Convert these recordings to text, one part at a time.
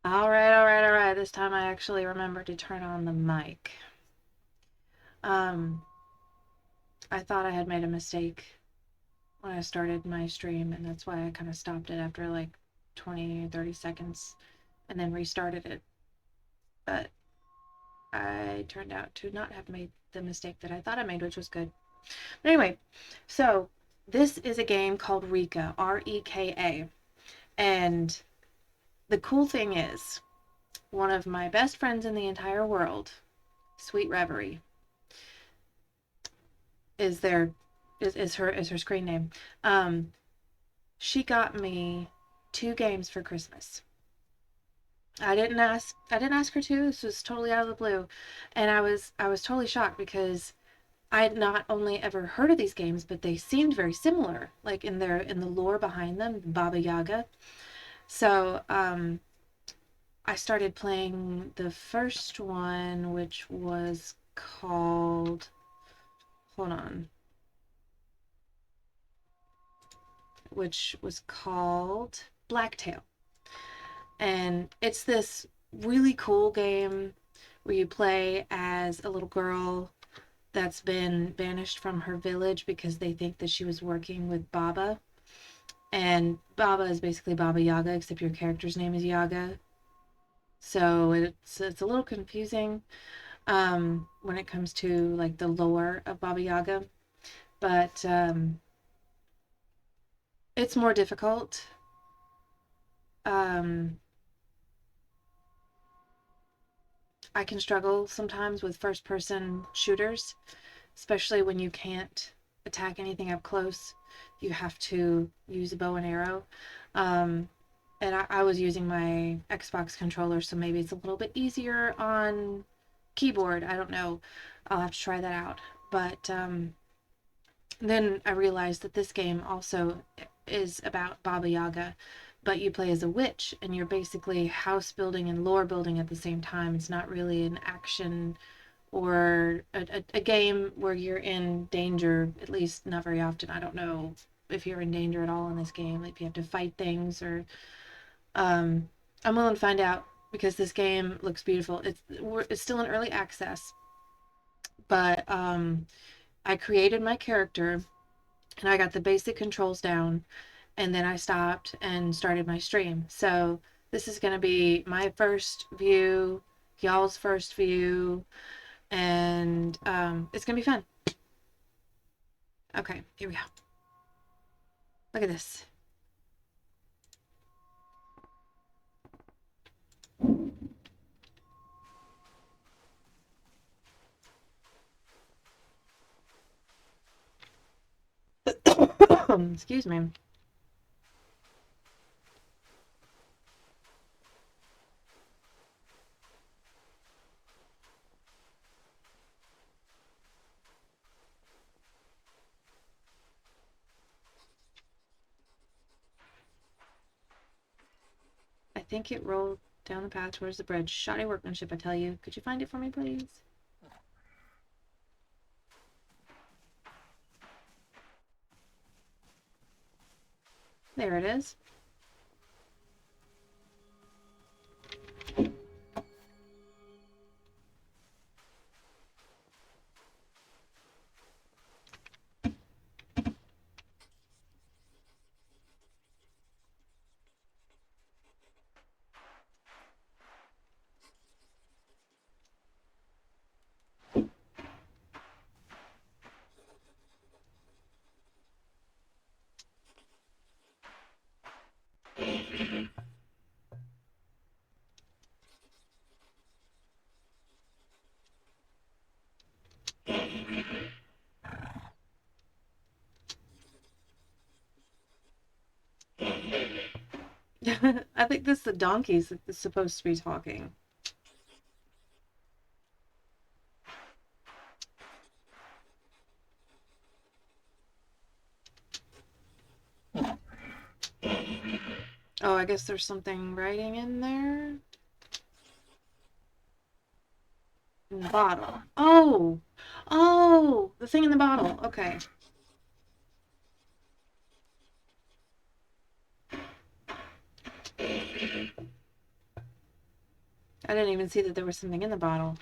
All right, all right, all right. This time I actually remembered to turn on the mic. Um, I thought I had made a mistake when I started my stream, and that's why I kind of stopped it after like 20 or 30 seconds and then restarted it. But I turned out to not have made the mistake that I thought I made, which was good. But anyway, so this is a game called Reka, Reka. And the cool thing is, one of my best friends in the entire world, Sweet Reverie, is their is her screen name. Um, she got me two games for Christmas. I didn't ask her to. This was totally out of the blue, and I was totally shocked because I had not only ever heard of these games, but they seemed very similar, like in the lore behind them, Baba Yaga. So I started playing the first one, which was called. Hold on. Which was called Blacktail. And it's this really cool game where you play as a little girl that's been banished from her village because they think that she was working with Baba. And Baba is basically Baba Yaga, except your character's name is Yaga. So it's a little confusing when it comes to like the lore of Baba Yaga, but it's more difficult. Um, I can struggle sometimes with first person shooters, especially when you can't attack anything up close. You have to use a bow and arrow. Um, and I was using my Xbox controller, so maybe it's a little bit easier on keyboard. I don't know. I'll have to try that out. But then I realized that this game also is about Baba Yaga, but you play as a witch and you're basically house building and lore building at the same time. It's not really an action or a game where you're in danger, at least not very often. I don't know if you're in danger at all in this game, like if you have to fight things or um, I'm willing to find out because this game looks beautiful. It's still in early access, but I created my character and I got the basic controls down, and then I stopped and started my stream. So this is going to be my first view, y'all's first view, and it's going to be fun. Okay, here we go. Look at this. Excuse me. I think it rolled down the path towards the bridge. Shoddy workmanship, I tell you. Could you find it for me, please? There it is. I think this is the donkeys that's supposed to be talking. Oh, I guess there's something writing in there. In the bottle. Oh! Oh! The thing in the bottle. Okay. I didn't even see that there was something in the bottle.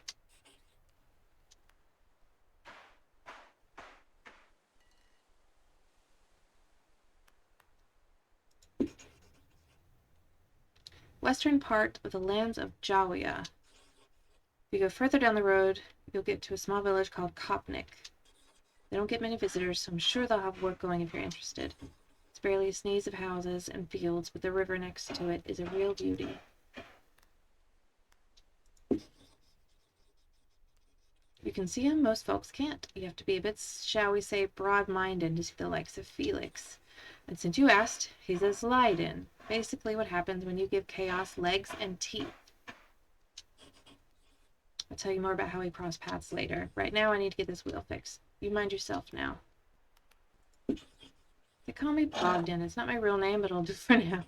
Western part of the lands of Jawia. If you go further down the road, you'll get to a small village called Kopnik. They don't get many visitors, so I'm sure they'll have work going if you're interested. It's barely a sneeze of houses and fields, but the river next to it is a real beauty. You can see him, most folks can't. You have to be a bit, shall we say, broad-minded to see the likes of Felix. And since you asked, he's a slide-in. Basically what happens when you give chaos legs and teeth. I'll tell you more about how we cross paths later. Right now I need to get this wheel fixed. You mind yourself now. They call me Bogdan. It's not my real name, but it'll do for now.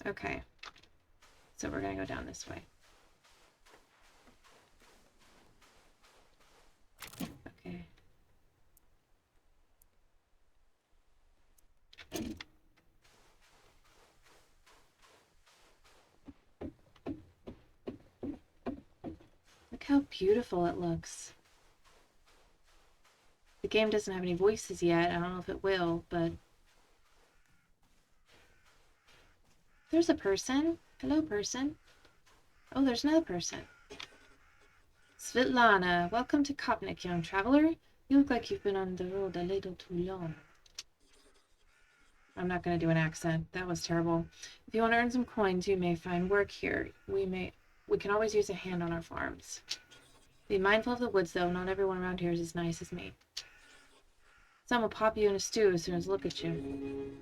Okay. So we're going to go down this way. Okay. Look how beautiful it looks. The game doesn't have any voices yet. I don't know if it will, but... There's a person. Hello, person. Oh, there's another person. Svetlana, welcome to Kopnik, young traveler. You look like you've been on the road a little too long. I'm not going to do an accent. That was terrible. If you want to earn some coins, you may find work here. We can always use a hand on our farms. Be mindful of the woods, though. Not everyone around here is as nice as me. Some will pop you in a stew as soon as they look at you.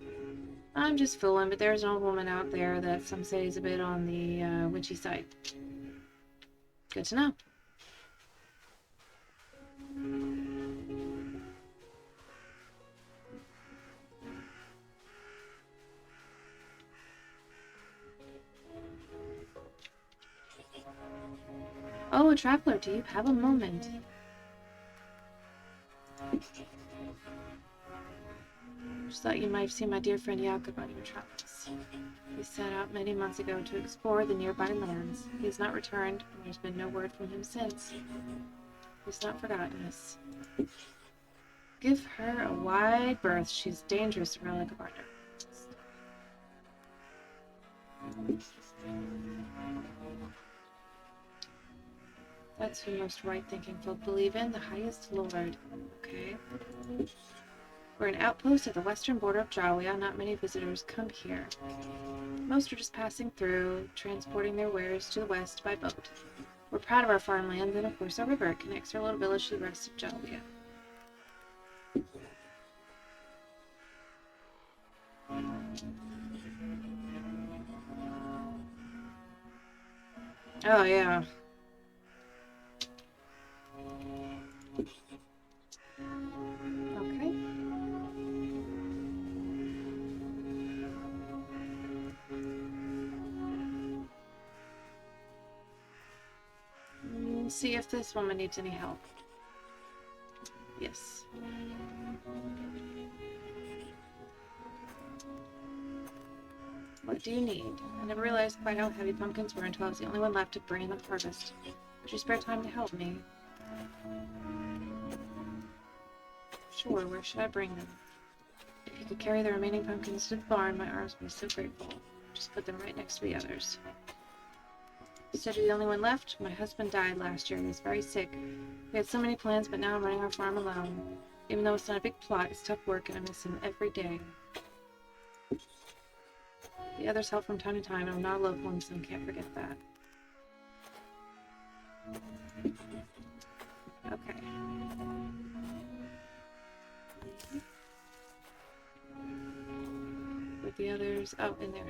I'm just fooling, but there's an old woman out there that some say is a bit on the witchy side. Good to know. Oh, a traveler, do you have a moment? Just thought you might have seen my dear friend Jakob on your travels. He set out many months ago to explore the nearby lands. He has not returned, and there's been no word from him since. He's not forgotten us. Give her a wide berth. She's dangerous around like a partner. That's who most right-thinking folk believe in, the highest lord. Okay. We're an outpost at the western border of Jawia. Not many visitors come here. Most are just passing through, transporting their wares to the west by boat. We're proud of our farmland, and of course our river. It connects our little village to the rest of Jawia. Oh, yeah. Okay. See if this woman needs any help. Yes. What do you need? I never realized quite how heavy pumpkins were until I was the only one left to bring in the harvest. Would you spare time to help me? Sure, where should I bring them? If you could carry the remaining pumpkins to the barn, my arms would be so grateful. Just put them right next to the others. Instead of the only one left, my husband died last year. He was very sick. We had so many plans, but now I'm running our farm alone. Even though it's not a big plot, it's tough work and I miss him every day. The others help from time to time, and I'm not a loved one, so I can't forget that. Okay. With the others... Oh, in there.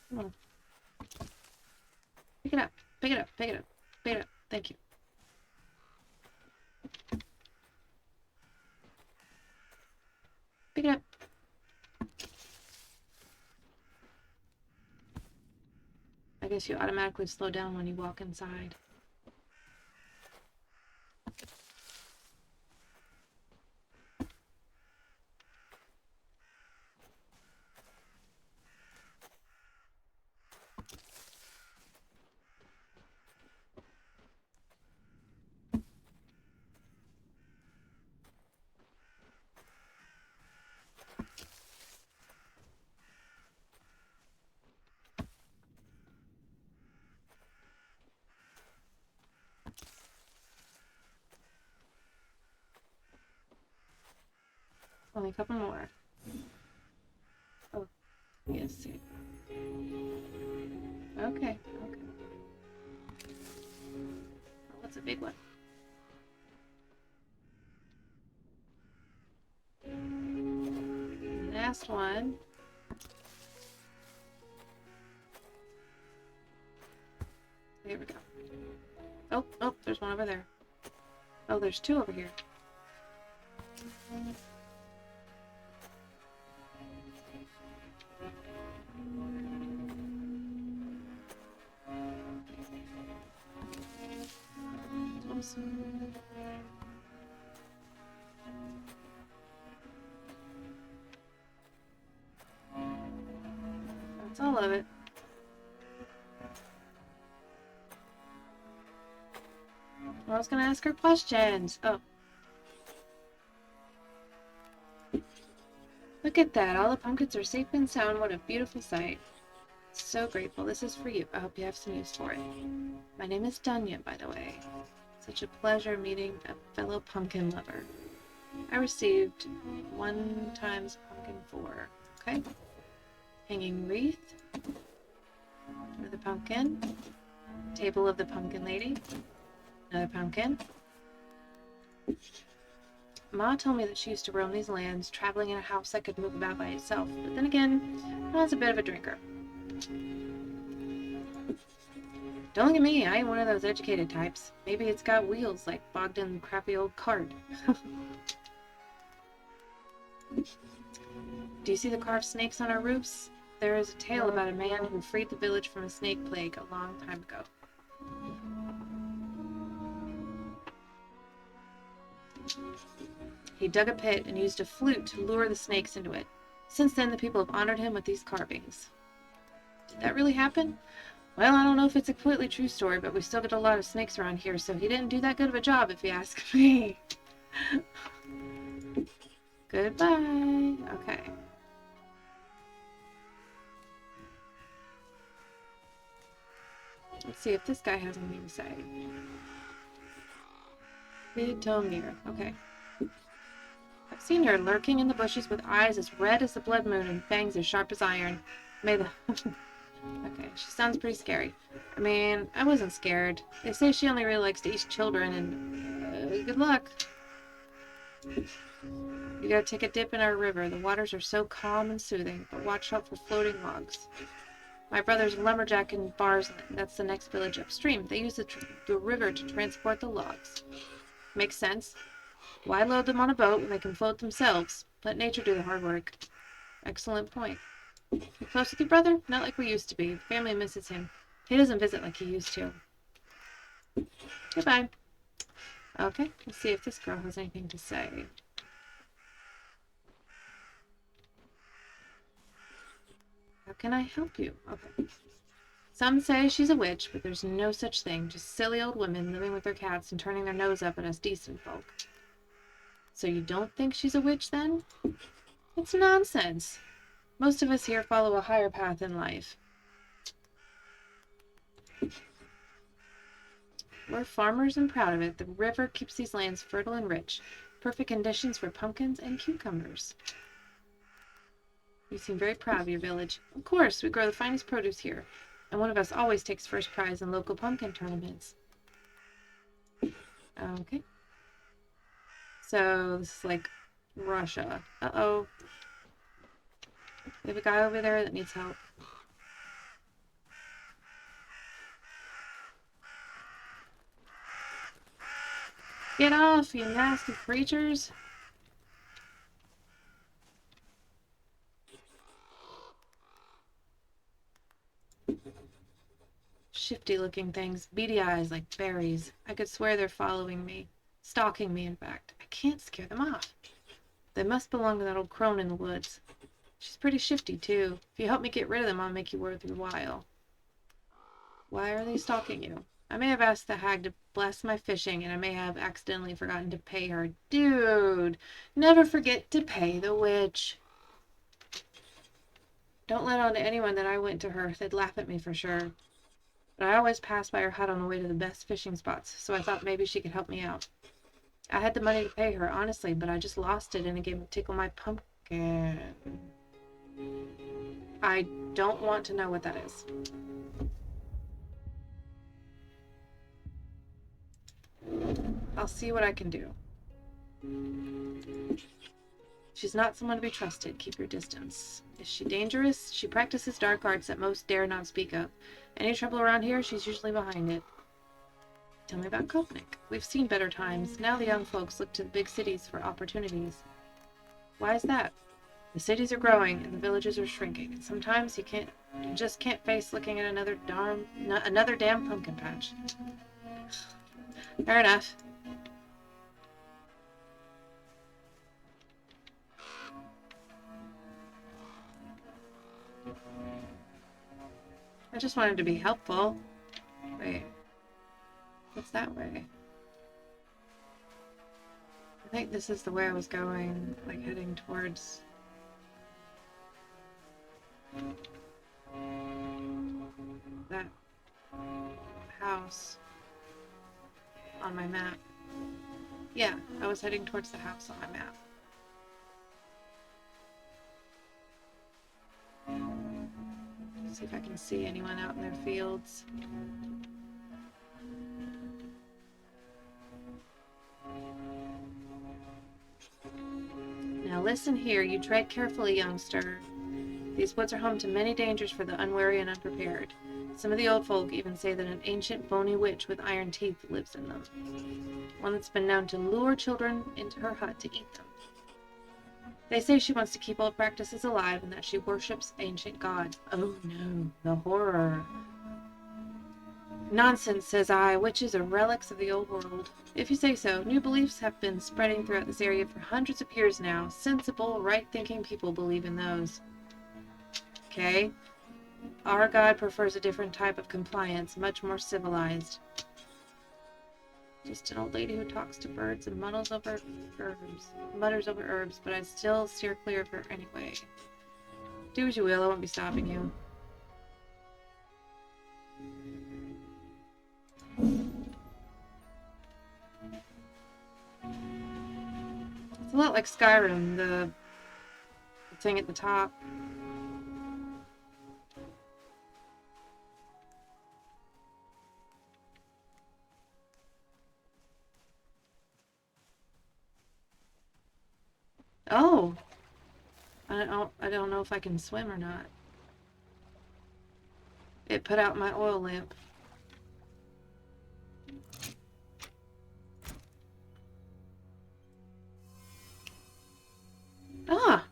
Come on. Pick it up. Pick it up. Pick it up. Pick it up. Thank you. guess you automatically slow down when you walk inside. Only a couple more. Oh, yes. Okay, okay. Oh, that's a big one. Last one. Here we go. Oh, oh, there's one over there. Oh, there's two over here. Oops. That's all of it. I was gonna ask her questions. Oh. Look at that. All the pumpkins are safe and sound. What a beautiful sight. So grateful. This is for you. I hope you have some use for it. My name is Dunya, by the way. Such a pleasure meeting a fellow pumpkin lover. I received 1 times pumpkin 4. Okay. Hanging wreath. Another pumpkin. Table of the pumpkin lady. Another pumpkin. Ma told me that she used to roam these lands, traveling in a house that could move about by itself. But then again, I was a bit of a drinker. Don't look at me, I ain't one of those educated types. Maybe it's got wheels like Bogdan's crappy old cart. Do you see the carved snakes on our roofs? There is a tale about a man who freed the village from a snake plague a long time ago. He dug a pit and used a flute to lure the snakes into it. Since then, the people have honored him with these carvings. Did that really happen? Well, I don't know if it's a completely true story, but we still get a lot of snakes around here, so he didn't do that good of a job, if you ask me. Goodbye. Okay. Let's see if this guy has anything to say. Vitomir. Okay. I've seen her lurking in the bushes with eyes as red as the blood moon and fangs as sharp as iron. May the... Okay, she sounds pretty scary. I mean, I wasn't scared. They say she only really likes to eat children, and good luck. You gotta take a dip in our river. The waters are so calm and soothing, but watch out for floating logs. My brother's lumberjack in Bars, that's the next village upstream. They use the river to transport the logs. Makes sense. Why load them on a boat when they can float themselves? Let nature do the hard work. Excellent point. You close with your brother? Not like we used to be. The family misses him. He doesn't visit like he used to. Goodbye. Okay, let's see if this girl has anything to say. How can I help you? Okay. Some say she's a witch, but there's no such thing. Just silly old women living with their cats and turning their nose up at us decent folk. So you don't think she's a witch, then? It's nonsense. Most of us here follow a higher path in life. We're farmers and proud of it. The river keeps these lands fertile and rich. Perfect conditions for pumpkins and cucumbers. You seem very proud of your village. Of course, we grow the finest produce here. And one of us always takes first prize in local pumpkin tournaments. Okay. So, this is like Russia. Uh-oh. We have a guy over there that needs help. Get off, you nasty creatures! Shifty looking things, beady eyes like berries. I could swear they're following me. Stalking me, in fact. I can't scare them off. They must belong to that old crone in the woods. She's pretty shifty, too. If you help me get rid of them, I'll make you worth your while. Why are they stalking you? I may have asked the hag to bless my fishing, and I may have accidentally forgotten to pay her. Dude, never forget to pay the witch. Don't let on to anyone that I went to her. They'd laugh at me for sure. But I always passed by her hut on the way to the best fishing spots, so I thought maybe she could help me out. I had the money to pay her, honestly, but I just lost it in a game of Tickle My Pumpkin. I don't want to know what that is. I'll see what I can do. She's not someone to be trusted. Keep your distance. Is she dangerous? She practices dark arts that most dare not speak of. Any trouble around here, she's usually behind it. Tell me about Kopnik. We've seen better times. Now the young folks look to the big cities for opportunities. Why is that? The cities are growing and the villages are shrinking. And sometimes you just can't face looking at another damn pumpkin patch. Fair enough. I just wanted to be helpful. Wait. What's that way? I think this is the way I was going, like heading towards that house on my map. Yeah, I was heading towards the house on my map. See if I can see anyone out in their fields. Now listen here, you tread carefully, youngster. These woods are home to many dangers for the unwary and unprepared. Some of the old folk even say that an ancient bony witch with iron teeth lives in them. One that's been known to lure children into her hut to eat them. They say she wants to keep old practices alive and that she worships ancient gods. Oh no, the horror. Nonsense, says I. Witches are relics of the old world. If you say so, new beliefs have been spreading throughout this area for hundreds of years now. Sensible, right-thinking people believe in those. Okay? Our God prefers a different type of compliance, much more civilized. Just an old lady who talks to birds and mutters over herbs, but I'd still steer clear of her anyway. Do as you will, I won't be stopping you. It's a lot like Skyrim, the thing at the top. Oh! I don't know if I can swim or not. It put out my oil lamp. Ah!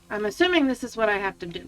I'm assuming this is what I have to do.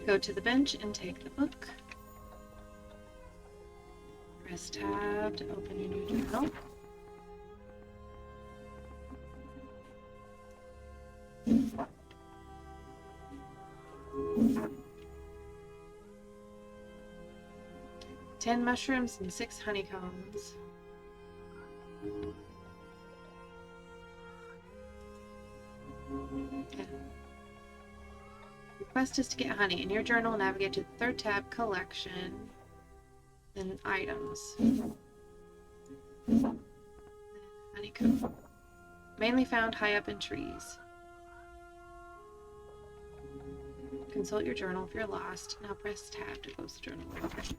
Go to the bench and take the book. Press tab to open your new journal. Ten mushrooms and 6 honeycombs. Yeah. The quest is to get honey. In your journal, navigate to the third tab, collection, then items. Honeycomb. Mainly found high up in trees. Consult your journal if you're lost. Now press tab to close the journal. Okay.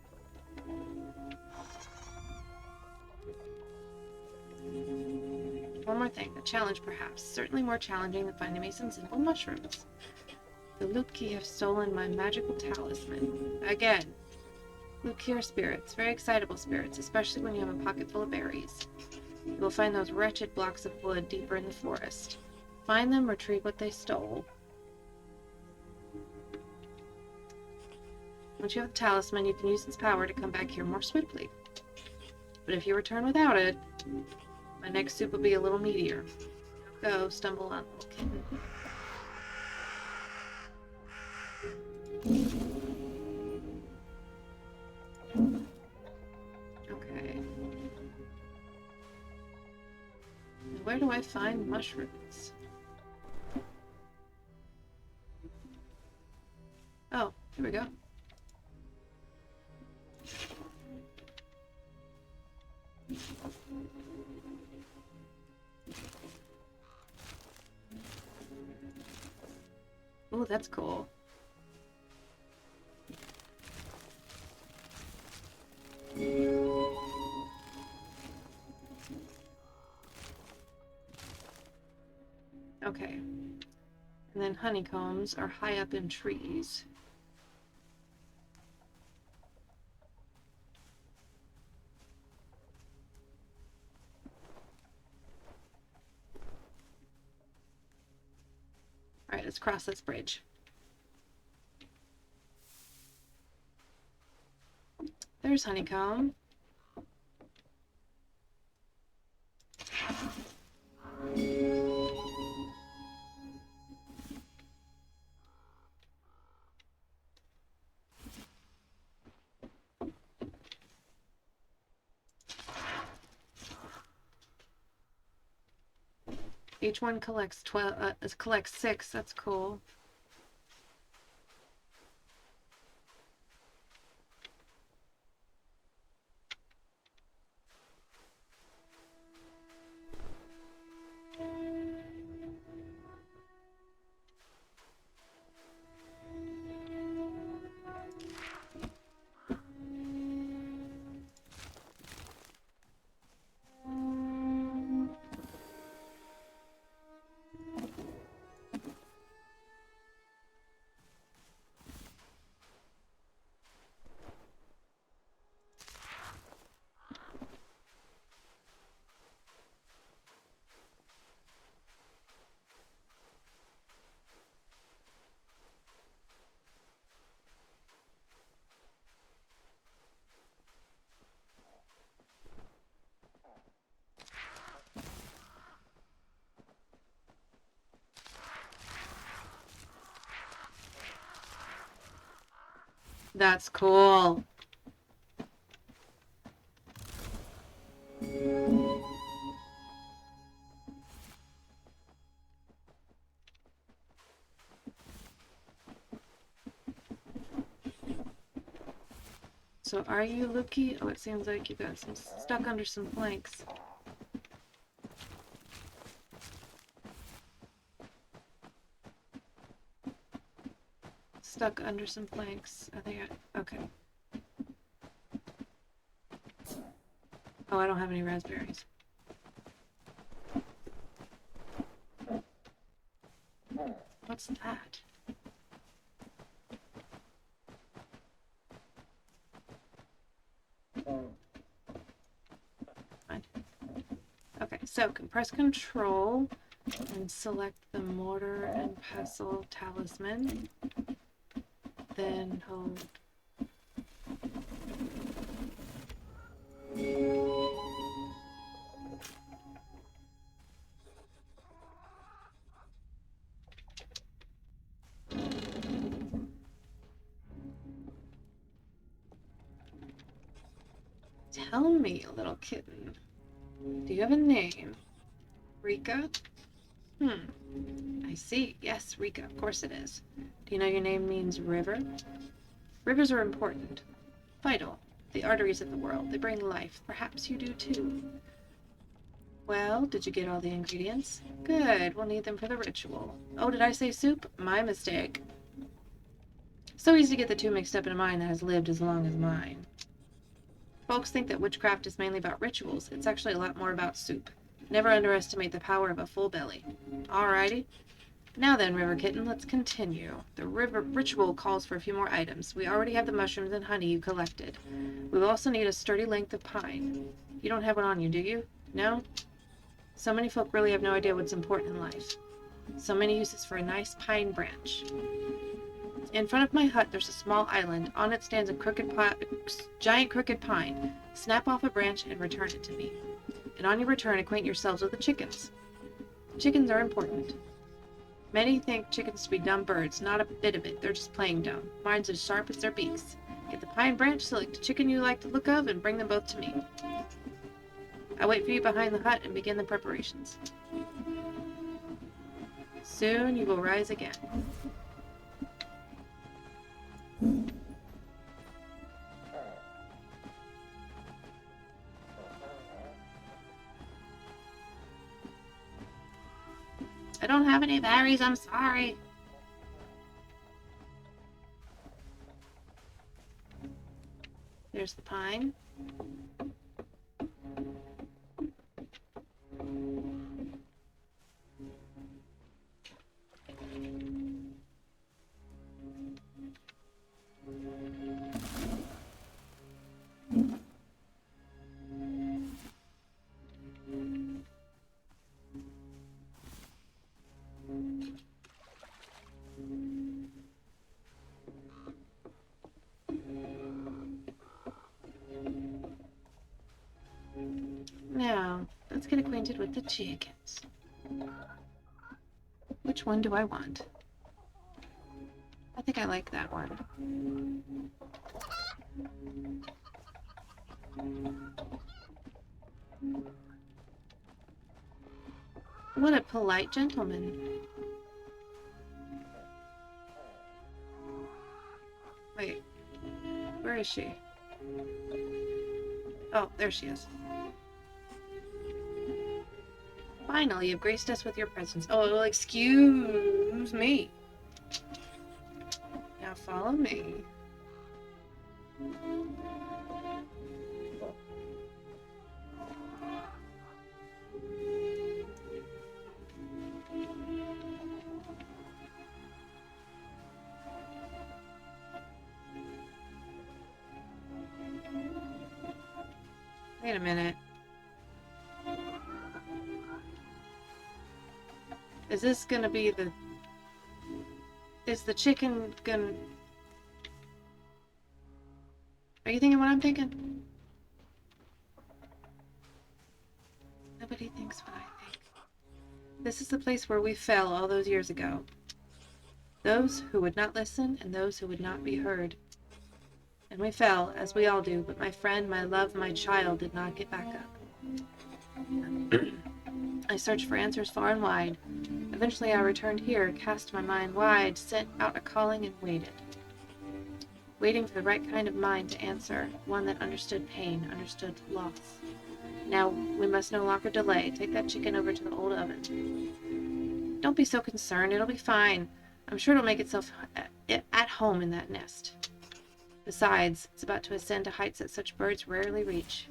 One more thing, a challenge perhaps. Certainly more challenging than finding me some simple mushrooms. The Luki have stolen my magical talisman. Again. Luki are spirits, very excitable spirits, especially when you have a pocket full of berries. You will find those wretched blocks of wood deeper in the forest. Find them, retrieve what they stole. Once you have the talisman, you can use its power to come back here more swiftly. But if you return without it, my next soup will be a little meatier. Go, stumble on little kitten. Okay. Where do I find mushrooms? Oh, here we go. Oh, that's cool. Okay. And then honeycombs are high up in trees. Alright, let's cross this bridge. There's honeycomb. Each one collects 6. That's cool. That's cool. So are you Luki? Oh, it seems like you got some stuck under some planks. Stuck under some planks. I think okay. Oh, I don't have any raspberries. What's that? Fine. Okay, so press Control and select the mortar and pestle talisman. then hold. Tell me, little kitten. Do you have a name? Reka? I see. Yes, Reka. Of course it is. Do you know your name means river? Rivers are important. Vital. The arteries of the world. They bring life. Perhaps you do too. Well, did you get all the ingredients? Good. We'll need them for the ritual. Oh, did I say soup? My mistake. So easy to get the two mixed up in a mind that has lived as long as mine. Folks think that witchcraft is mainly about rituals. It's actually a lot more about soup. Never underestimate the power of a full belly. Alrighty. Now then, River Kitten, let's continue. The ritual calls for a few more items. We already have the mushrooms and honey you collected. We will also need a sturdy length of pine. You don't have one on you, do you? No? So many folk really have no idea what's important in life. So many uses for a nice pine branch. In front of my hut, there's a small island. On it stands a giant crooked pine. Snap off a branch and return it to me. And on your return, acquaint yourselves with the chickens. Chickens are important. Many think chickens to be dumb birds. Not a bit of it. They're just playing dumb. Minds as sharp as their beaks. Get the pine branch, select a chicken you like the look of, and bring them both to me. I wait for you behind the hut and begin the preparations. Soon you will rise again. I don't have any berries, I'm sorry. There's the pine. Now, let's get acquainted with the chickens. Which one do I want? I think I like that one. What a polite gentleman. Wait, where is she? Oh, there she is. Finally, you've graced us with your presence. Oh, well, excuse me. Now follow me. Wait a minute. Is this gonna be the... Is the chicken gonna... Are you thinking what I'm thinking? Nobody thinks what I think. This is the place where we fell all those years ago. Those who would not listen and those who would not be heard. And we fell, as we all do, but my friend, my love, my child did not get back up. I searched for answers far and wide. Eventually I returned here, cast my mind wide, sent out a calling and waited. Waiting for the right kind of mind to answer, one that understood pain, understood loss. Now we must no longer delay. Take that chicken over to the old oven. Don't be so concerned, it'll be fine. I'm sure it'll make itself at home in that nest. Besides, it's about to ascend to heights that such birds rarely reach.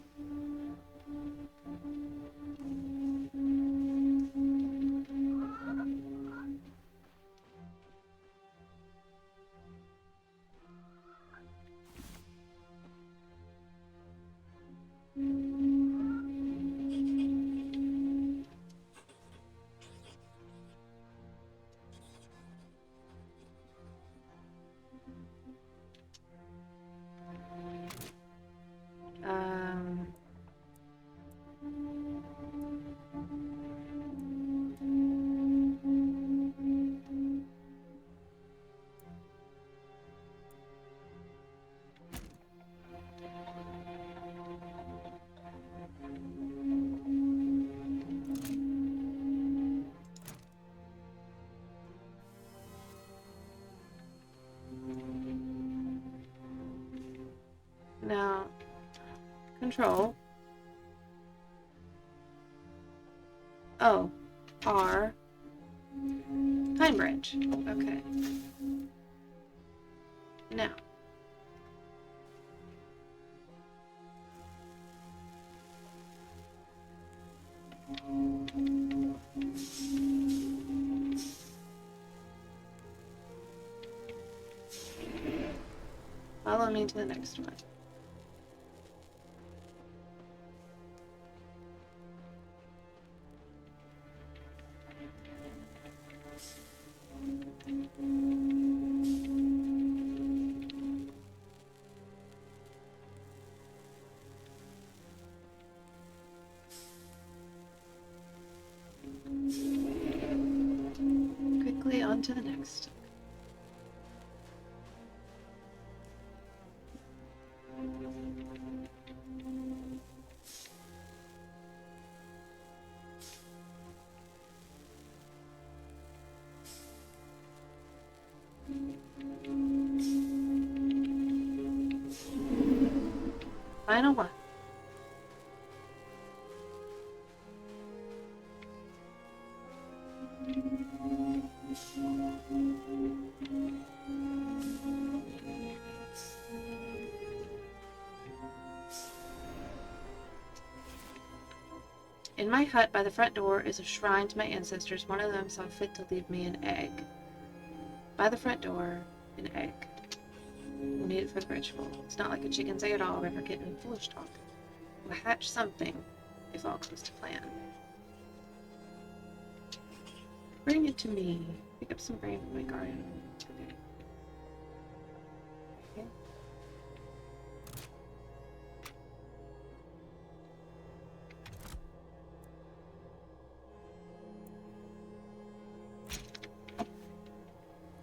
Now, control. Oh, R. Pine branch. Okay. Now. Follow me to the next one. Quickly on to the next. Final one. In my hut by the front door is a shrine to my ancestors. One of them saw fit to leave me an egg. By the front door, an egg. We'll need it for the ritual. It's not like a chicken's egg at all, River Kitten. Foolish talk. We'll hatch something if all goes to plan. Bring it to me. Pick up some grain from my garden. Okay.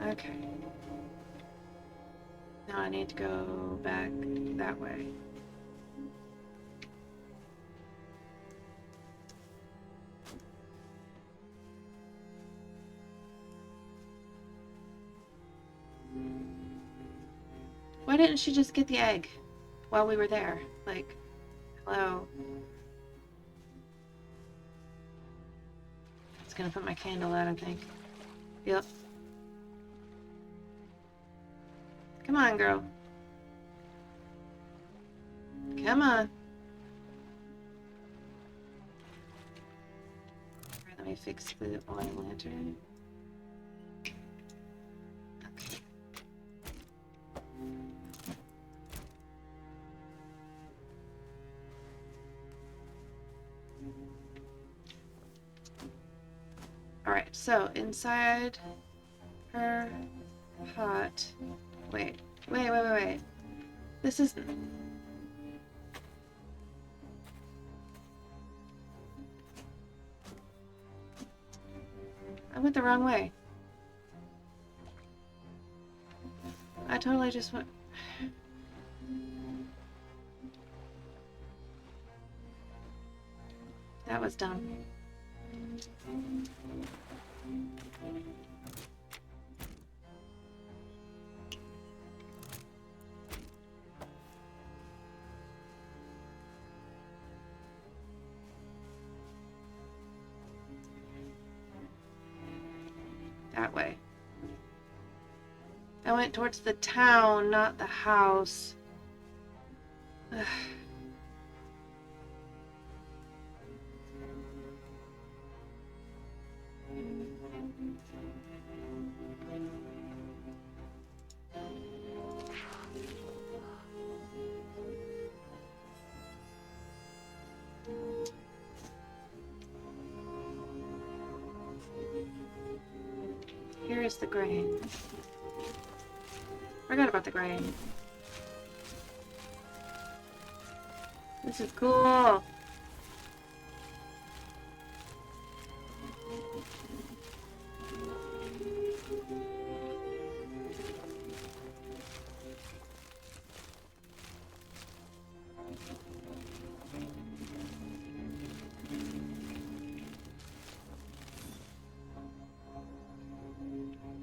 Okay. Now I need to go back that way. Why didn't she just get the egg while we were there? Like, hello. It's gonna put my candle out, I think. Yep. Come on, girl. Come on. Alright, let me fix the oil lantern. Okay. Alright, so inside her hut. Wait. This isn't. I went the wrong way. I totally just went. That was dumb. That way. I went towards the town, not the house. Ugh. Here is the grain. Forgot about the grain. This is cool.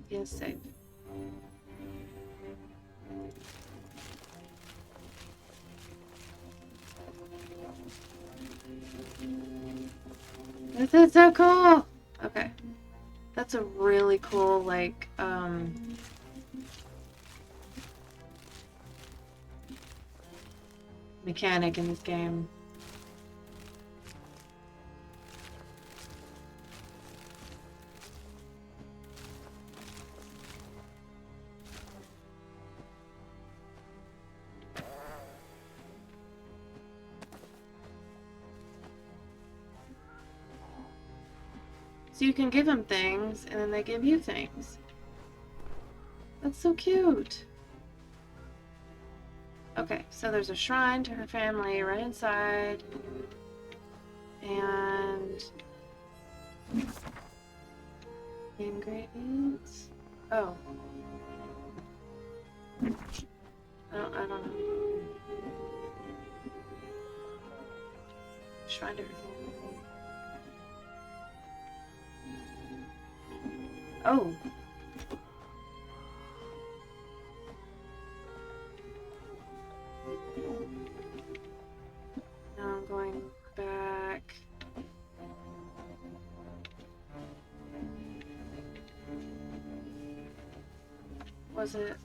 Yes, save. This is so cool! Okay. That's a really cool, like, mechanic in this game. So you can give them things, and then they give you things. That's so cute. Okay, so there's a shrine to her family right inside. And... ingredients? Oh. I don't know. Shrine to her family. Oh. Now I'm going back. Was it?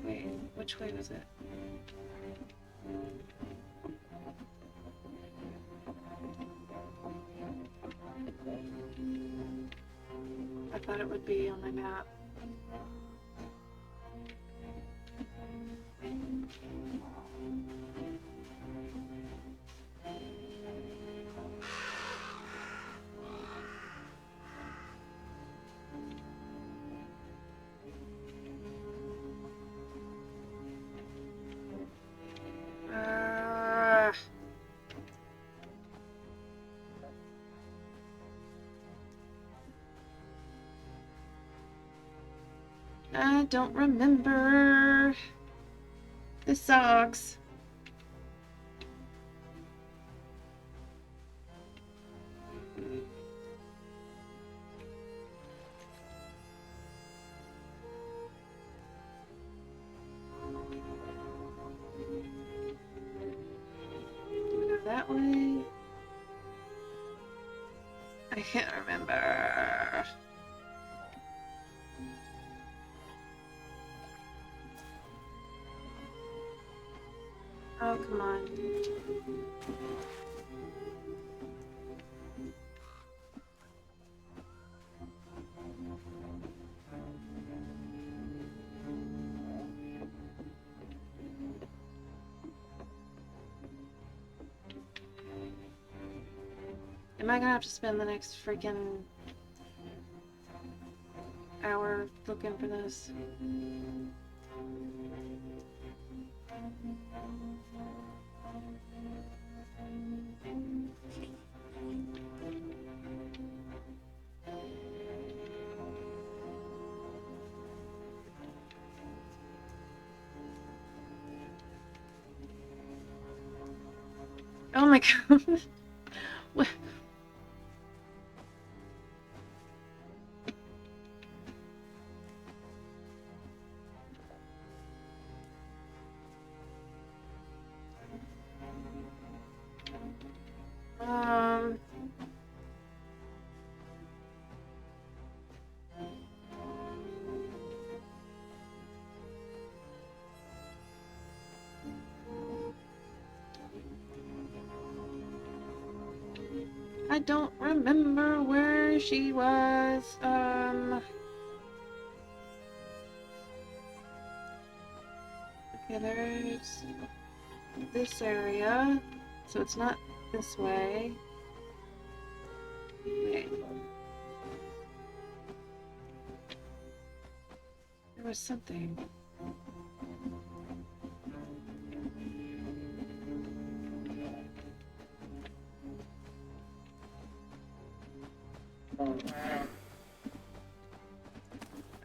Wait, which way was it? I thought it would be on my map. I don't remember. This sucks. Do we go that way? I can't remember. Oh, come on. Am I gonna have to spend the next freaking hour looking for this? Oh my god. What? Um... I don't remember where she was. Okay, there's this area. So it's not this way. Okay. There was something.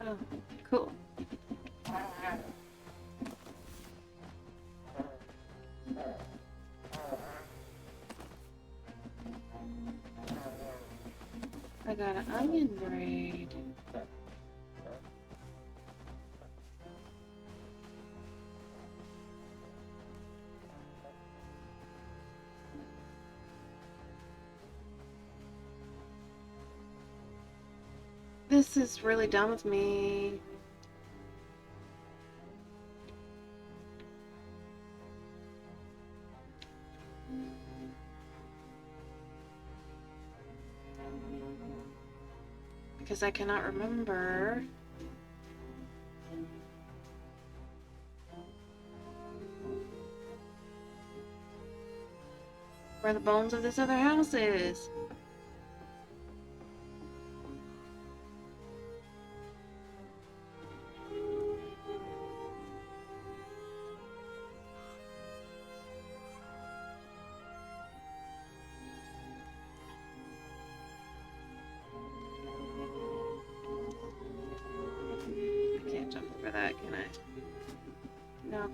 Oh, cool. I got an onion braid. This is really dumb of me. Because I cannot remember where the bones of this other house is. I can't jump over that, can I? No.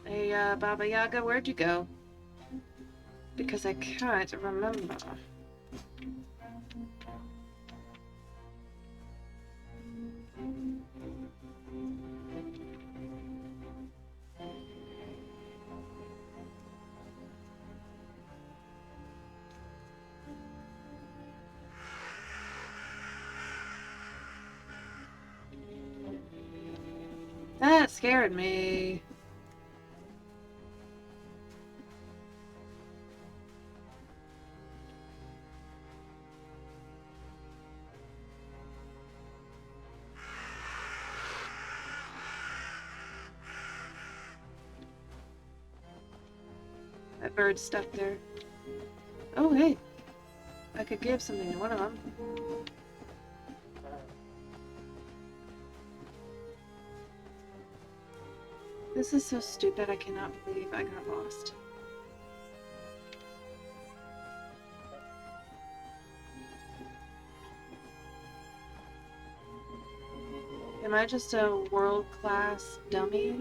Hey, Baba Yaga, where'd you go? Because I can't remember. That scared me. That bird's stuck there. Oh, hey. I could give something to one of them. This is so stupid, I cannot believe I got lost. Am I just a world-class dummy?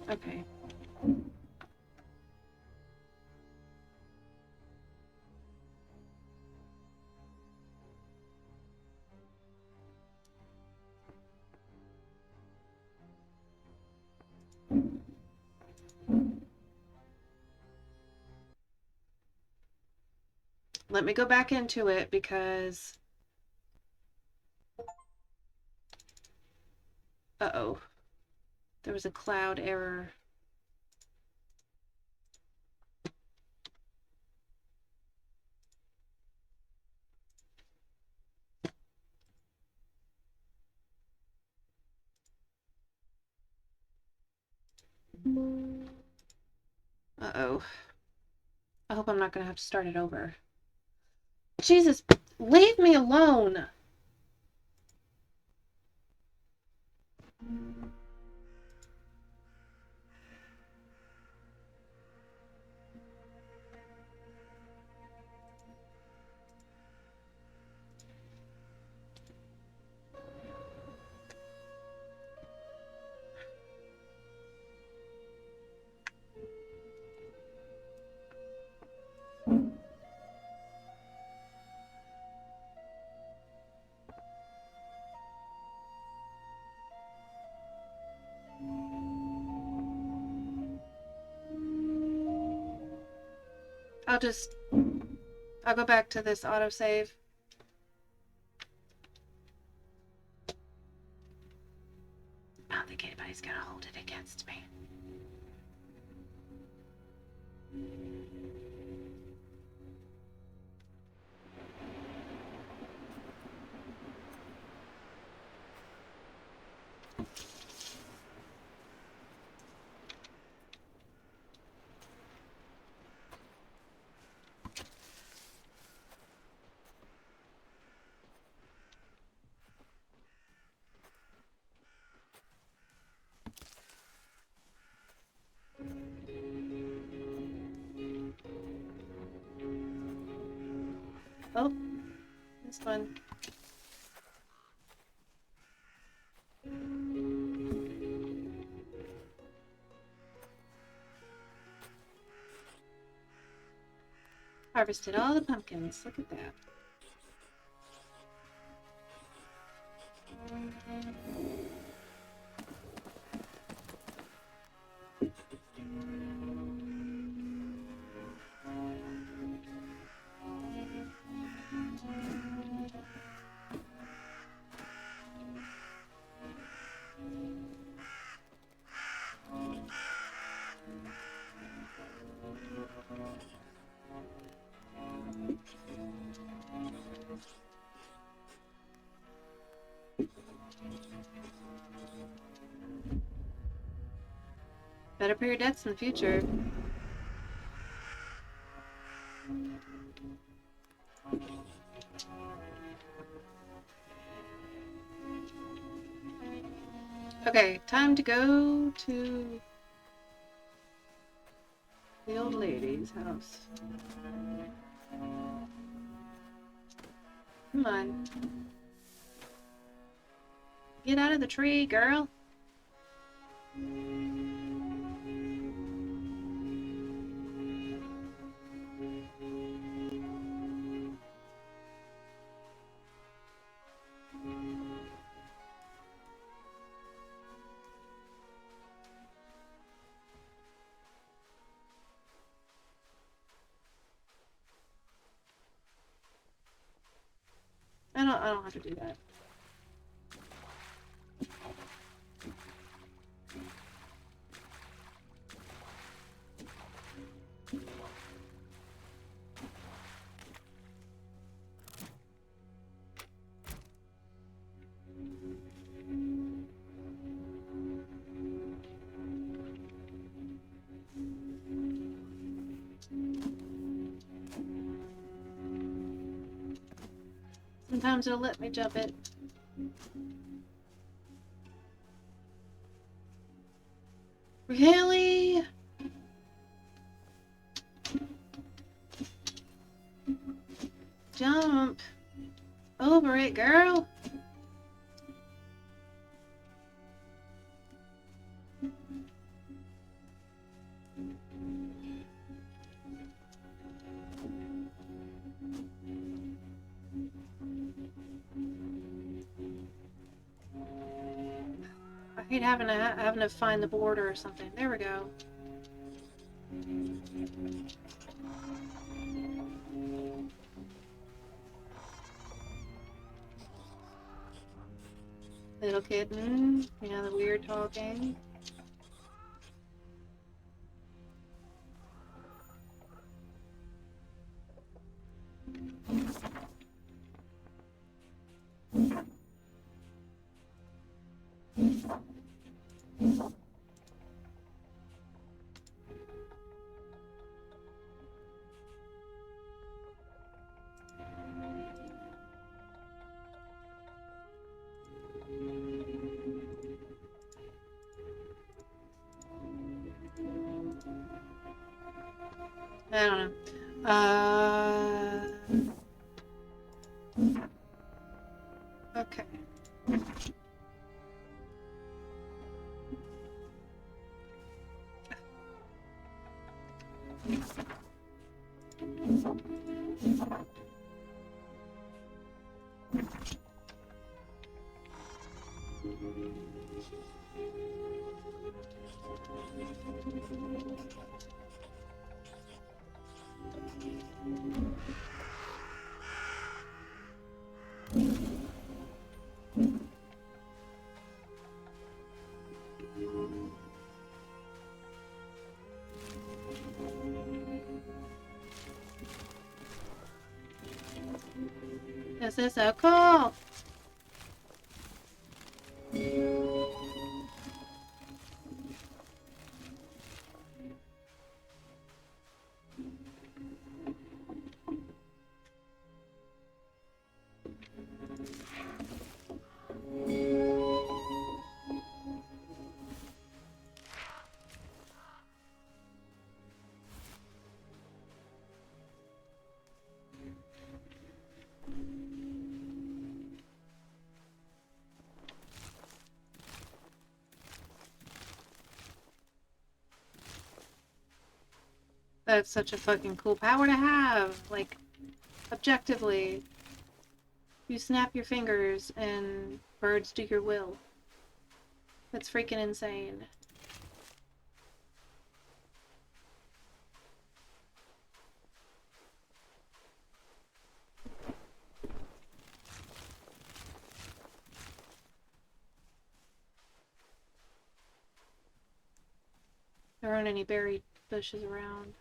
Okay. Let me go back into it because... Uh-oh. There was a cloud error. Uh-oh. I hope I'm not gonna have to start it over. Jesus, leave me alone! I'll go back to this autosave. I don't think anybody's gonna hold it against me. Oh, this one. Harvested all the pumpkins. Look at that. Better pay your debts in the future. Okay, time to go to the old lady's house. Come on. Get out of the tree, girl. I don't have to do that. Sometimes it'll let me jump it. Really? Jump over it, girl. I hate having to find the border or something. There we go. Little kitten, you know, the weird talking. I don't know. Okay. This is so cool. That's such a fucking cool power to have. Like, objectively, you snap your fingers and birds do your will. That's freaking insane. There aren't any berry bushes around.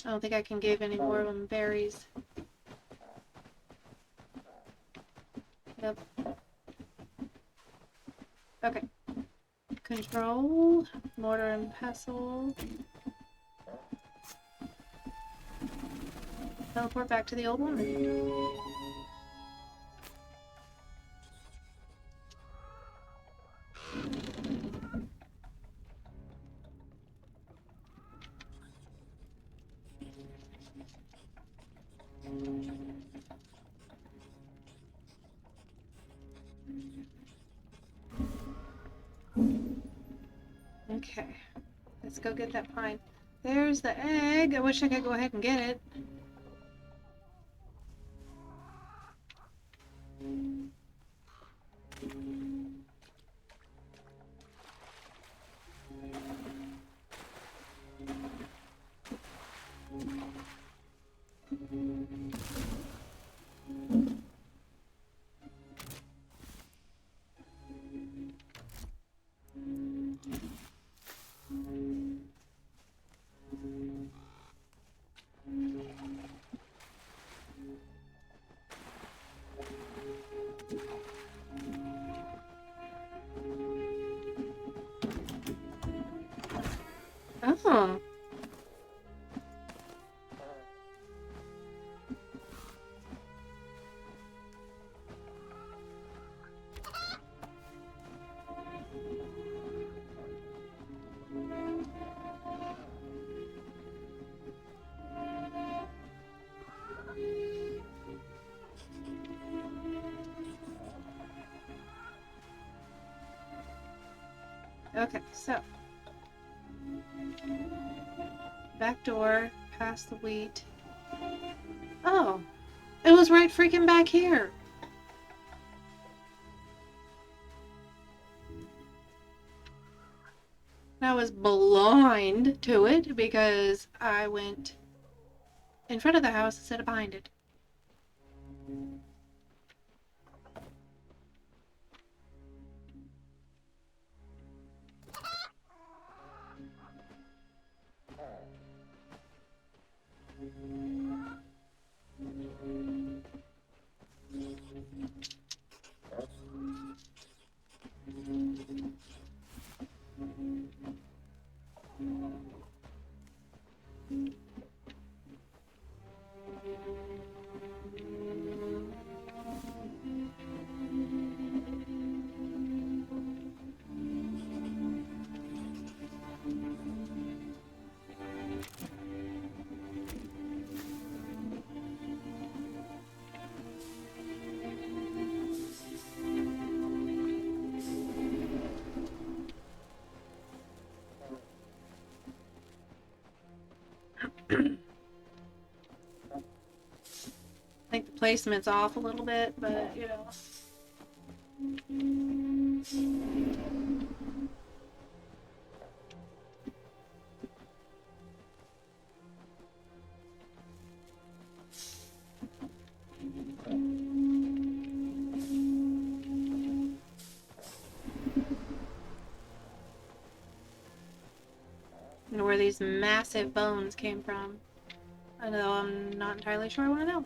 I don't think I can give any more of them berries. Yep. Okay. Control. Mortar and pestle. Teleport back to the old woman. Okay. Let's go get that pine. There's the egg. I wish I could go ahead and get it. Oh. Okay, so. Back door, past the wheat. Oh. It was right freaking back here. I was blind to it because I went in front of the house instead of behind it. placement's off a little bit, but you know. And where these massive bones came from. I know I'm not entirely sure I want to know.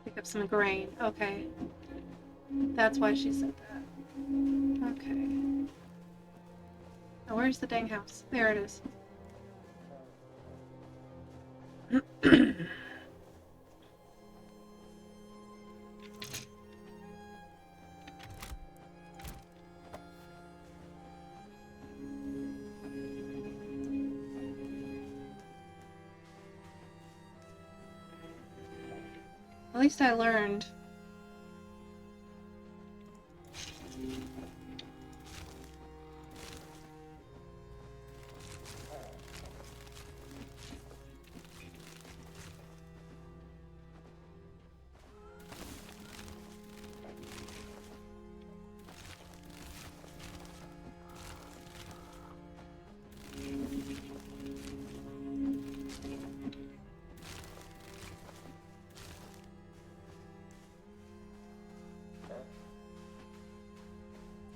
Pick up some grain. Okay. That's why she said that. Okay. Now where's the dang house? There it is. At least I learned.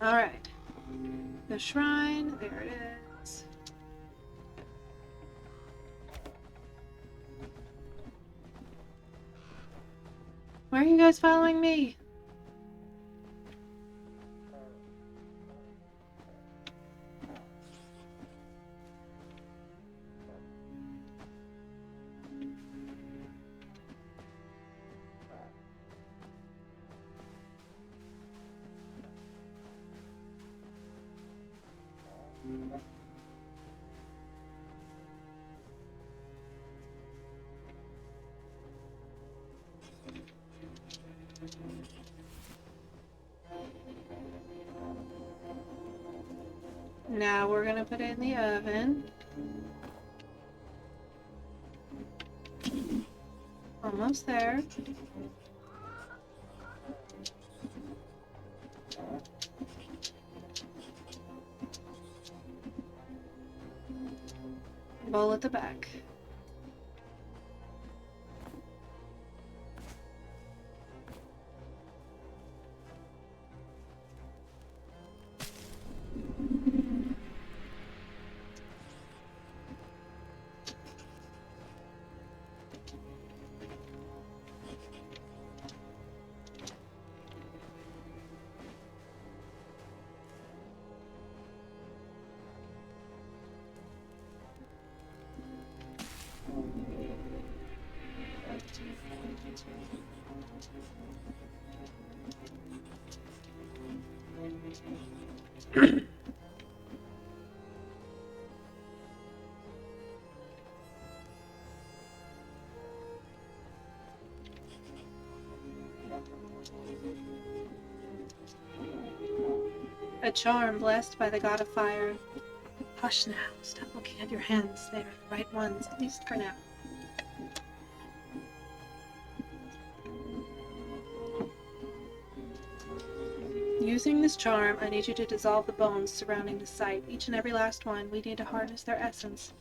Alright. The shrine, there it is. Why are you guys following me? Now we're gonna put it in the oven. Almost there. Bowl at the back. A charm blessed by the god of fire. Hush now. Stop looking at your hands. They are the right ones, at least for now. Using this charm, I need you to dissolve the bones surrounding the site. Each and every last one. We need to harness their essence.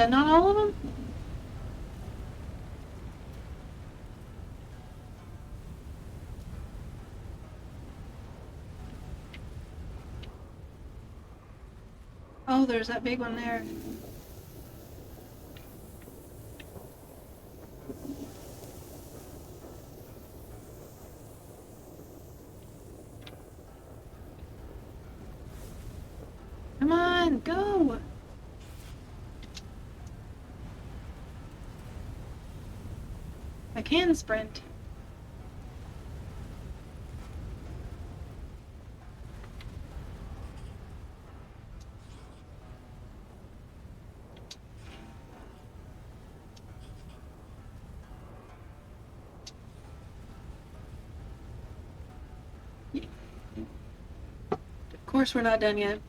that not all of them? Oh, there's that big one there. Come on, go! I can sprint. Of course we're not done yet.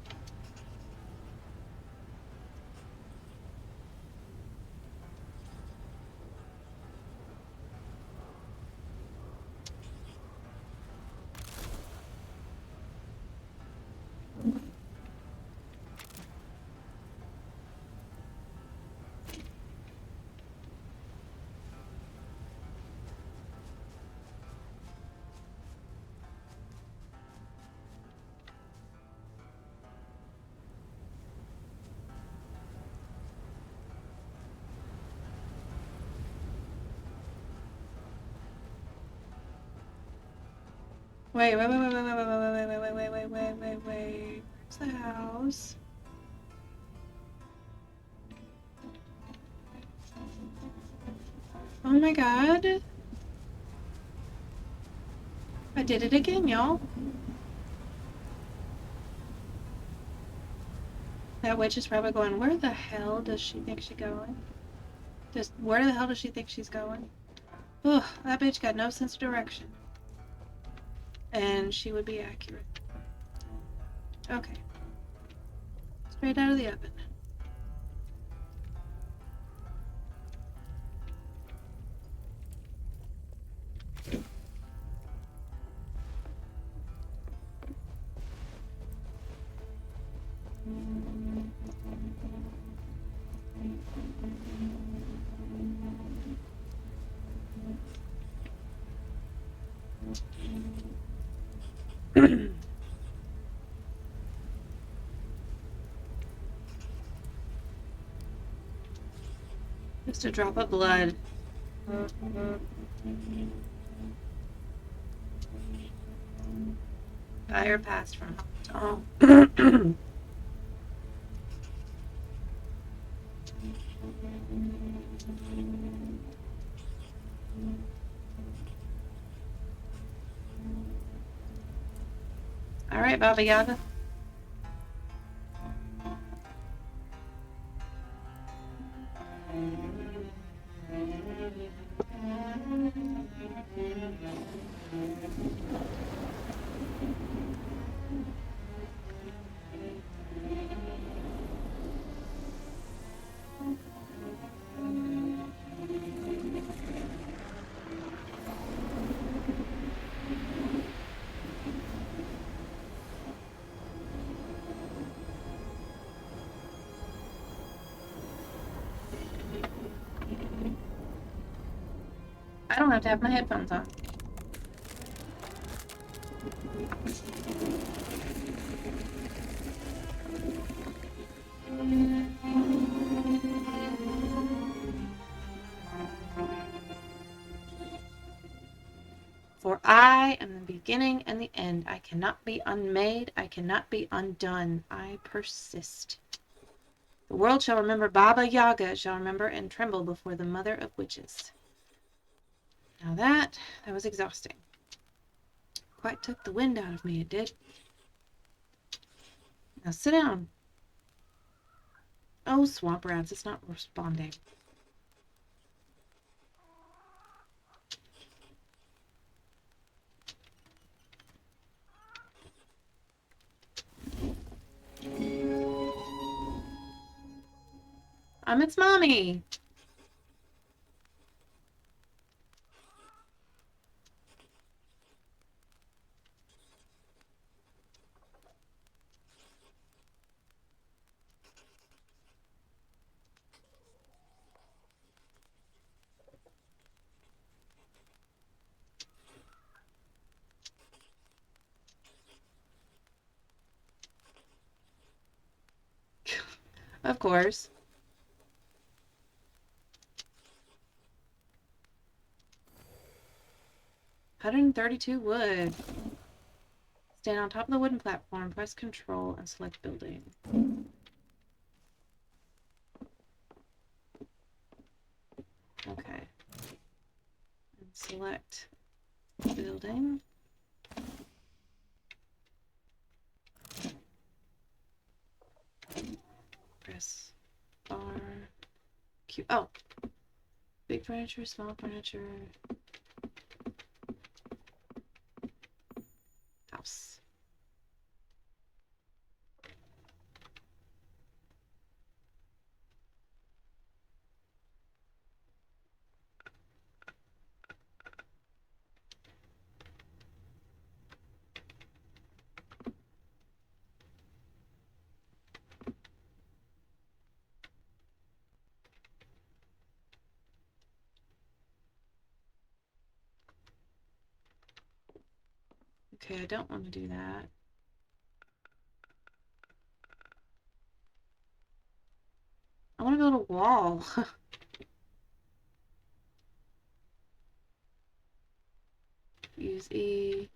Wait. Where's the house? Oh my god. I did it again, y'all. That witch is probably going, where the hell does she think she's going? Where the hell does she think she's going? Ugh, that bitch got no sense of direction. And she would be accurate. Okay. Straight out of the oven. Just a drop of blood. Fire passed from home. Alright, Baba Yaga. I don't have to have my headphones on. For I am the beginning and the end. I cannot be unmade. I cannot be undone. I persist. The world shall remember Baba Yaga, shall remember and tremble before the mother of witches. Now that was exhausting. Quite took the wind out of me, it did. Now sit down. Oh, swamp rats, it's not responding. I'm its mommy. Of course. $132 wood. Stand on top of the wooden platform, press Control, and select building. Okay. And select building. Press R. Q. Oh! Big furniture, small furniture. House. Okay, I don't want to do that. I want to build a wall. Use E.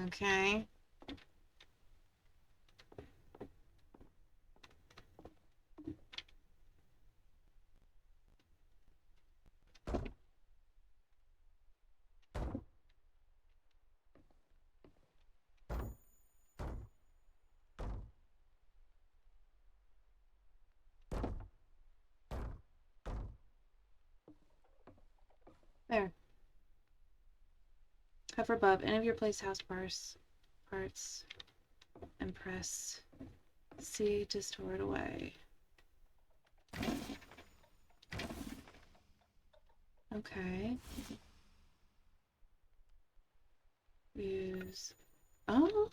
Okay. There. Hover above any of your place house parts and press C to store it away. Okay. Use. Oh!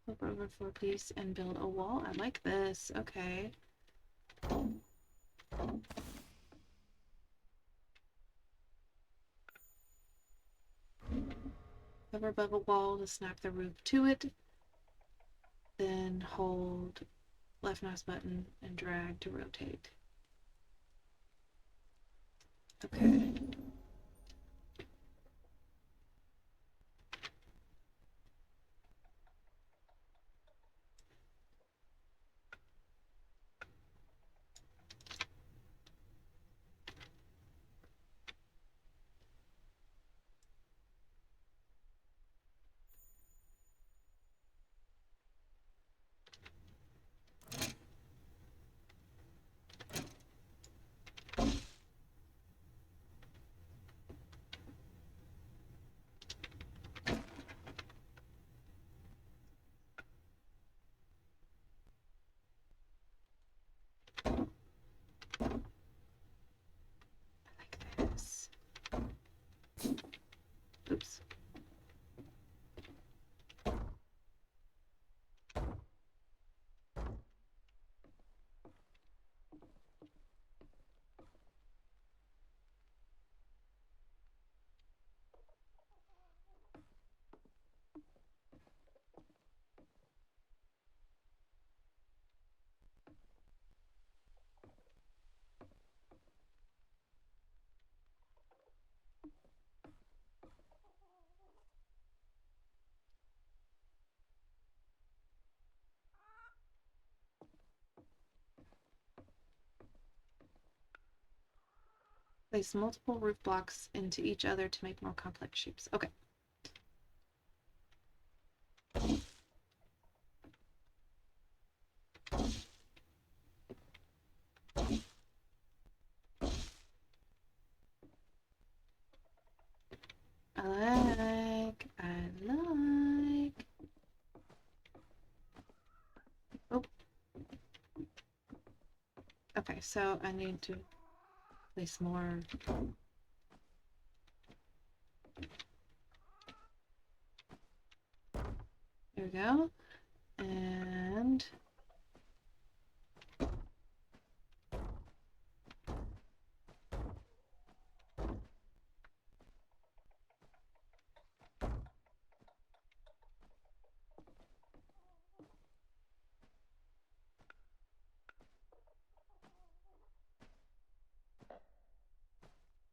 Flip over 4 piece and build a wall. I like this. Okay. Hover above a wall to snap the roof to it. Then hold left mouse button and drag to rotate. Okay. I like this. Oops. Place multiple roof blocks into each other to make more complex shapes. Okay. I like. Oh. Okay, so I need to place more. There we go. And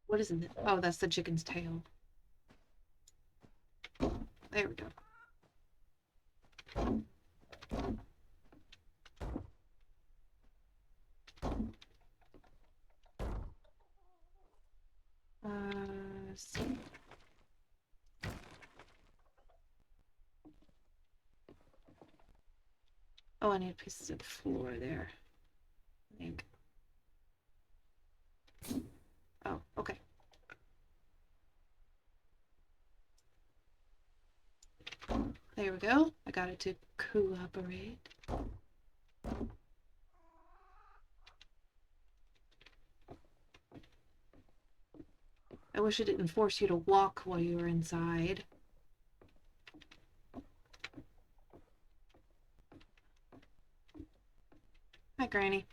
What is it? Oh, that's the chicken's tail. There we go. See. Oh, I need pieces of floor there. I think. Oh, okay. There we go. I got it to cooperate. I wish it didn't force you to walk while you were inside. Hi, Granny.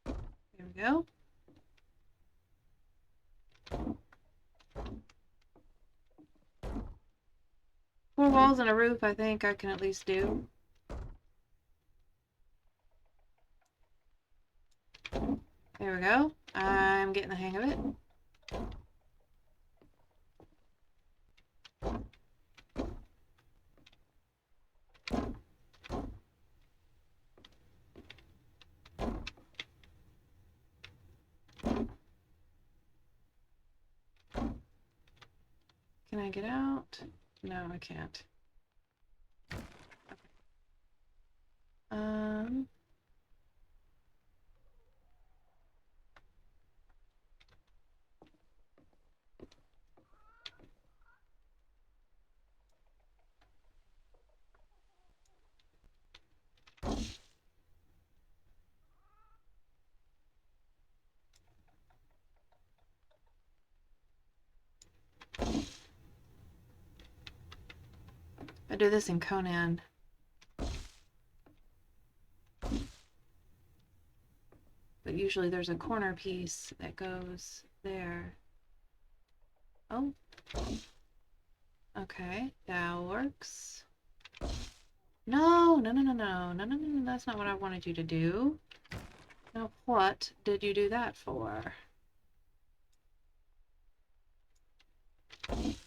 There we go. 4 walls and a roof, I think I can at least do. There we go. I'm getting the hang of it. Can I get out? No, I can't. Okay. I do this in Conan. But usually there's a corner piece that goes there. Oh. Okay, that works. No, no, no, no, no, no, no, no, that's not what I wanted you to do. Now what did you do that for?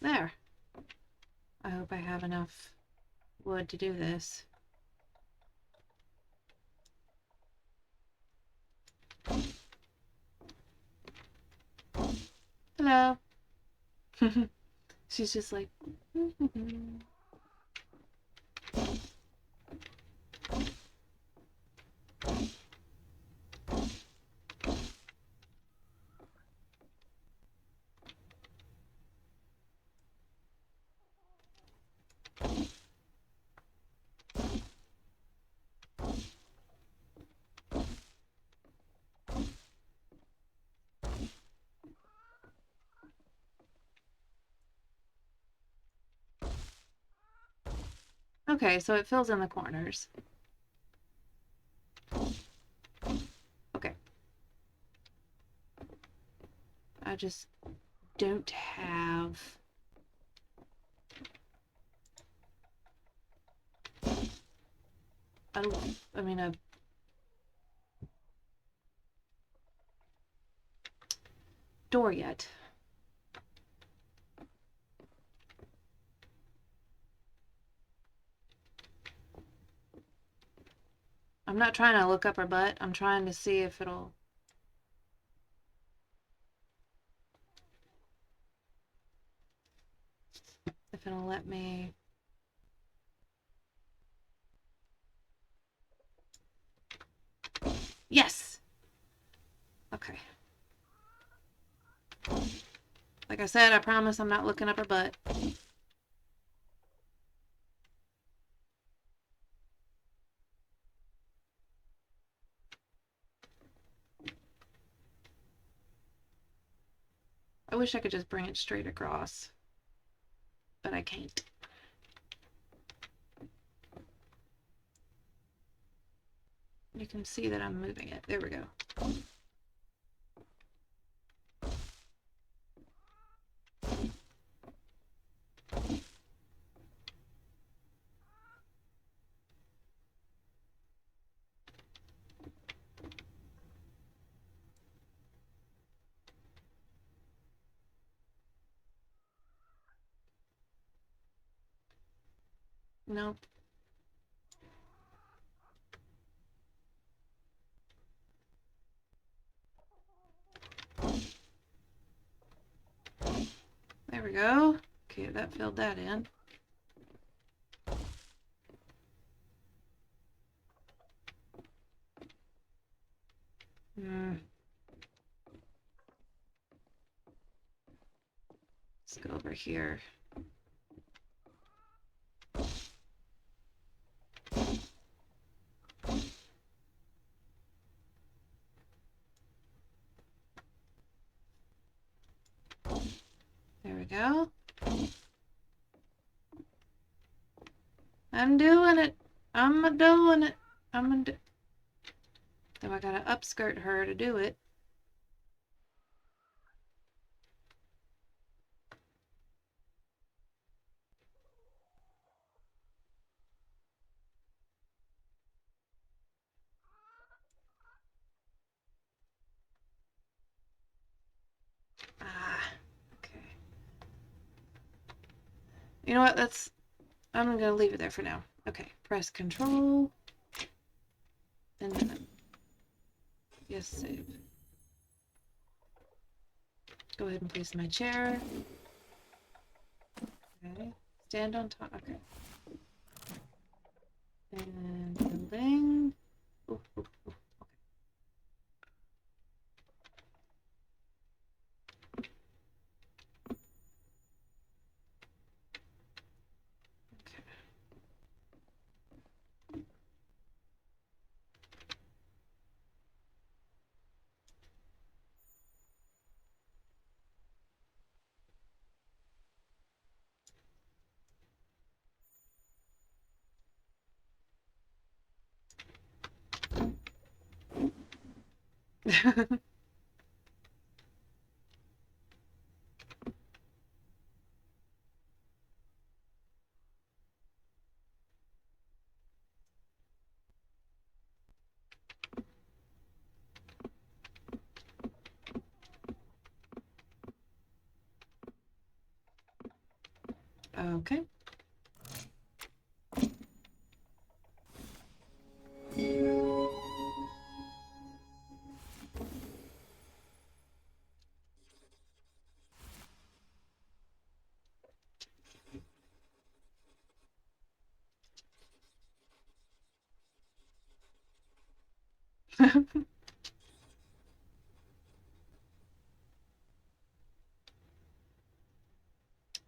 There. I hope I have enough wood to do this. Hello. She's just like... Okay, so it fills in the corners. Okay. I just don't have... a door yet. I'm not trying to look up her butt. I'm trying to see if it'll... if it'll let me... Yes! Okay. Like I said, I promise I'm not looking up her butt. I wish I could just bring it straight across, but I can't. You can see that I'm moving it. There we go. Nope. There we go. Okay, that filled that in. Let's go over here. There we go. I'm doing it. I'm doing it. Though I gotta upskirt her to do it. Okay. You know what? I'm gonna leave it there for now. Okay, press Control. And then, yes, save. Go ahead and place my chair. Okay. Stand on top. Okay. And building. Ooh, ooh, ooh. Okay. Okay.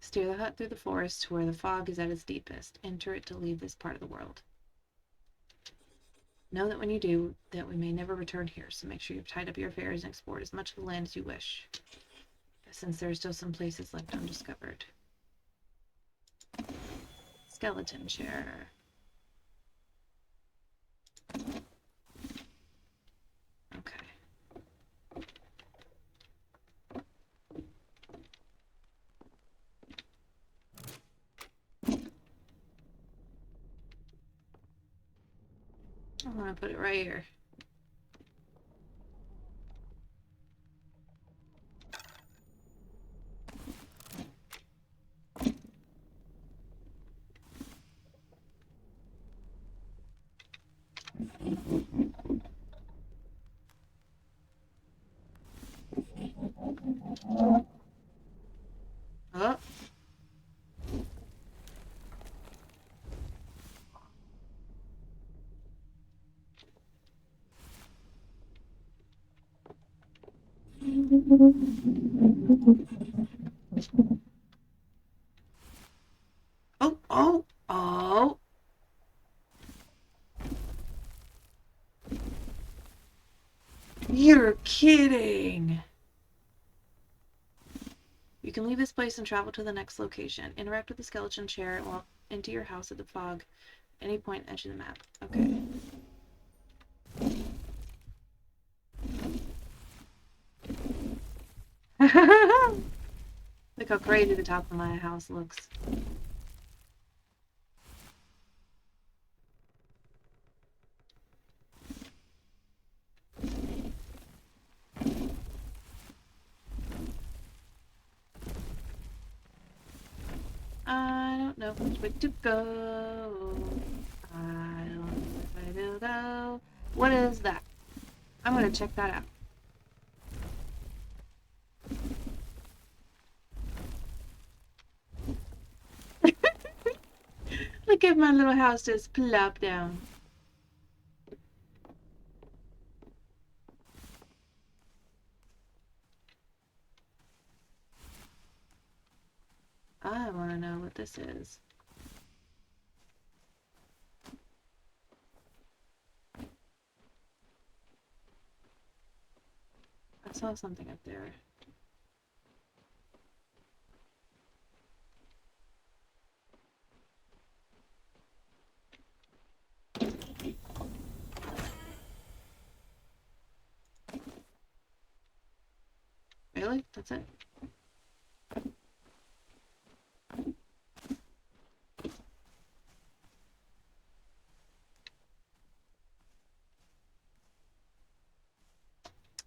Steer the hut through the forest to where the fog is at its deepest. Enter it to leave this part of the world. Know that when you do, that we may never return here, so make sure you've tied up your affairs and explored as much of the land as you wish, since there are still some places left undiscovered. Skeleton chair. Okay. I'm gonna put it right here. Oh. Oh, oh, oh. You're kidding. You can leave this place and travel to the next location. Interact with the skeleton chair and walk into your house at the fog. Any point edge of the map. Okay. Look how crazy the top of my house looks. I don't know which way to go. What is that? I'm gonna check that out. Look at my little house just plop down. I want to know what this is. I saw something up there. Really? That's it?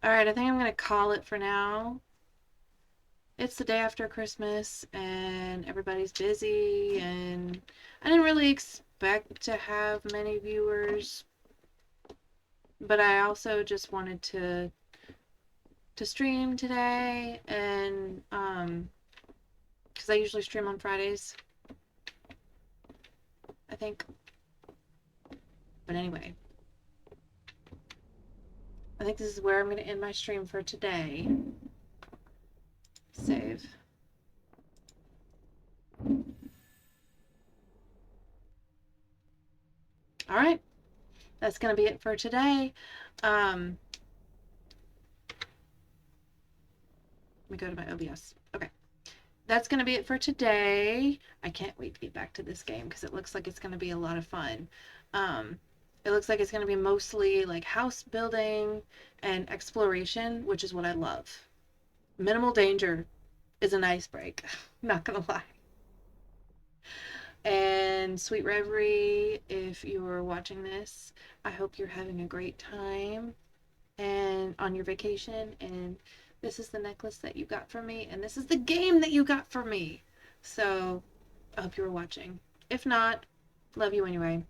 Alright, I think I'm gonna call it for now. It's the day after Christmas and everybody's busy, and I didn't really expect to have many viewers, but I also just wanted to stream today, and because I usually stream on Fridays, I think. But anyway, I think this is where I'm going to end my stream for today. Save. All right, that's going to be it for today. Let me go to my OBS. Okay, that's going to be it for today. I can't wait to get back to this game because it looks like it's going to be a lot of fun. It looks like it's going to be mostly like house building and exploration, which is what I love. Minimal danger is a nice break. Not gonna lie. And Sweet Reverie, if you're watching this, I hope you're having a great time and on your vacation. And this is the necklace that you got from me, and this is the game that you got from me. So I hope you were watching. If not, love you anyway.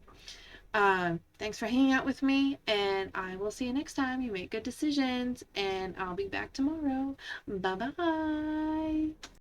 Thanks for hanging out with me, and I will see you next time. You make good decisions, and I'll be back tomorrow. Bye bye.